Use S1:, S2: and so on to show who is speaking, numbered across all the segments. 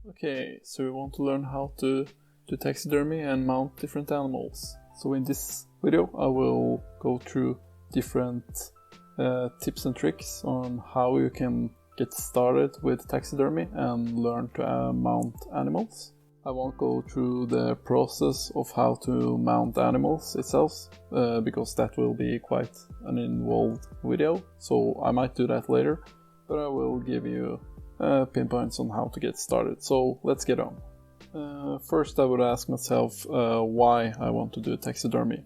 S1: Okay, so we want to learn how to do taxidermy and mount different animals. So in this video I will go through different tips and tricks on how you can get started with taxidermy and learn to mount animals. I won't go through the process of how to mount animals itself, because that will be quite an involved video, so I might do that later, but I will give you pinpoints on how to get started. So let's get on. First I would ask myself why I want to do taxidermy.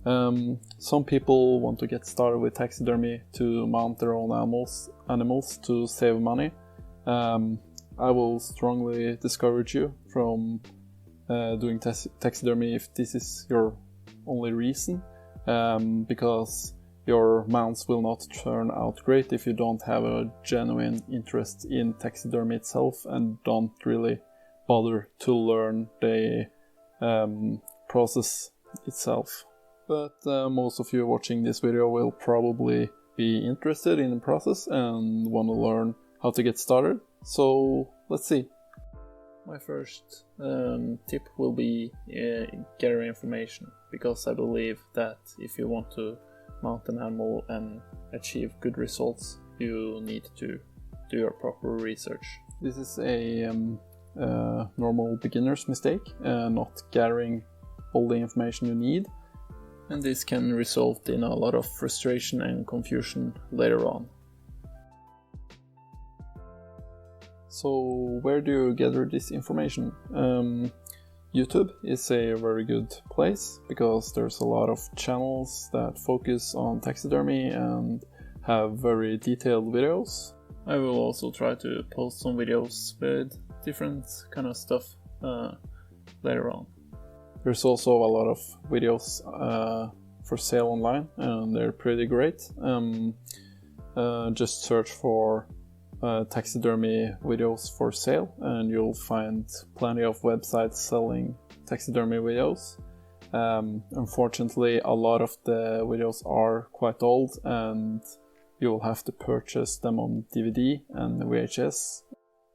S1: Some people want to get started with taxidermy to mount their own animals to save money. I will strongly discourage you from doing taxidermy if this is your only reason, because your mounts will not turn out great if you don't have a genuine interest in taxidermy itself and don't really bother to learn the process itself. But most of you watching this video will probably be interested in the process and want to learn how to get started. So let's see. My first tip will be gather information, because I believe that if you want to mount an animal and achieve good results, you need to do your proper research. This is a normal beginner's mistake, not gathering all the information you need, and this can result in a lot of frustration and confusion later on. So where do you gather this information? YouTube is a very good place, because there's a lot of channels that focus on taxidermy and have very detailed videos. I will also try to post some videos with different kind of stuff later on. There's also a lot of videos for sale online, and they're pretty great. Just search for taxidermy videos for sale and you'll find plenty of websites selling taxidermy videos. Unfortunately, a lot of the videos are quite old and you'll have to purchase them on DVD and VHS.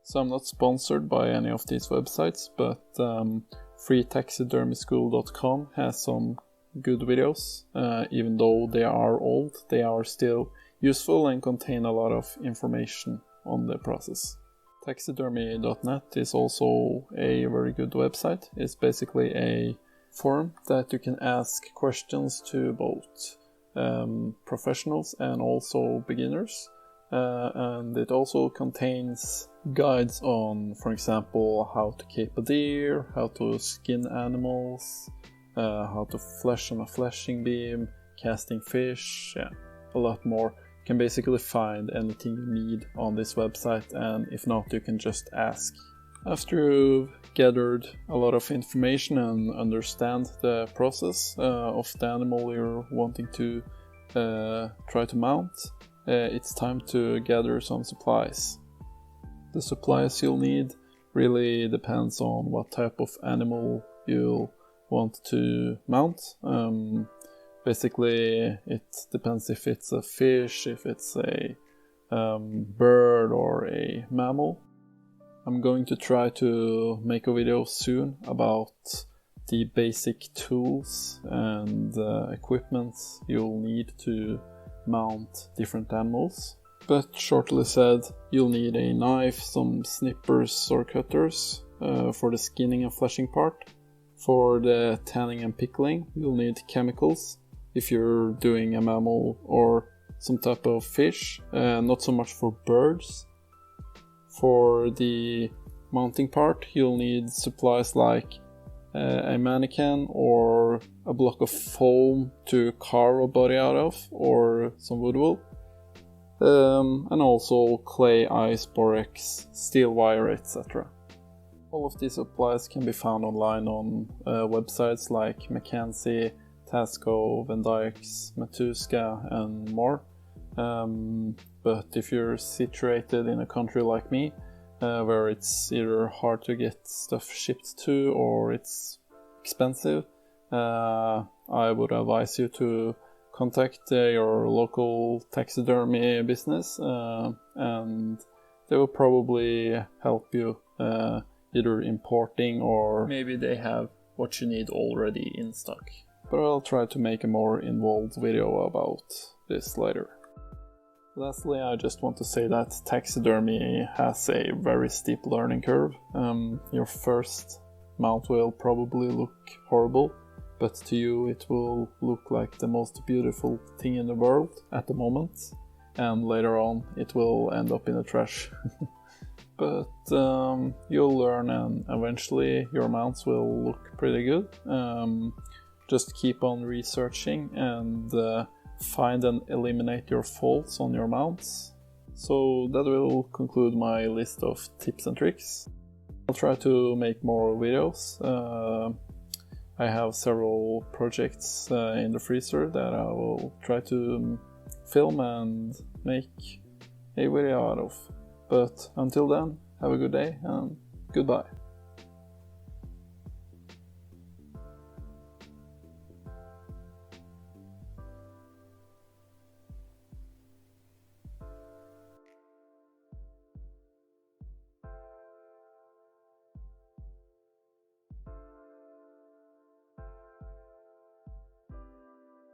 S1: So I'm not sponsored by any of these websites, but freetaxidermyschool.com has some good videos. Even though they are old, they are still useful and contain a lot of information on the process. Taxidermy.net is also a very good website. It's basically a forum that you can ask questions to both professionals and also beginners. And it also contains guides on, for example, how to cape a deer, how to skin animals, how to flesh on a fleshing beam, casting fish, a lot more. You can basically find anything you need on this website, and if not, you can just ask. After you've gathered a lot of information and understand the process of the animal you're wanting to try to mount, it's time to gather some supplies. The supplies you'll need really depends on what type of animal you'll want to mount. Basically, it depends if it's a fish, if it's a bird or a mammal. I'm going to try to make a video soon about the basic tools and equipment you'll need to mount different animals. But shortly said, you'll need a knife, some snippers or cutters for the skinning and fleshing part. For the tanning and pickling, you'll need chemicals if you're doing a mammal or some type of fish, not so much for birds. For the mounting part, you'll need supplies like a mannequin or a block of foam to carve a body out of, or some wood wool. And also clay, ice, borax, steel wire, etc. All of these supplies can be found online on websites like Mackenzie, Tasco, Van Dykes, Matuska, and more. But if you're situated in a country like me, where it's either hard to get stuff shipped to or it's expensive, I would advise you to contact your local taxidermy business, and they will probably help you either importing or maybe they have what you need already in stock. But I'll try to make a more involved video about this later. Lastly, I just want to say that taxidermy has a very steep learning curve. Your first mount will probably look horrible, but to you it will look like the most beautiful thing in the world at the moment, and later on it will end up in the trash. But you'll learn, and eventually your mounts will look pretty good. Just keep on researching and find and eliminate your faults on your mounts. So that will conclude my list of tips and tricks. I'll try to make more videos. I have several projects in the freezer that I will try to film and make a video out of. But until then, have a good day and goodbye.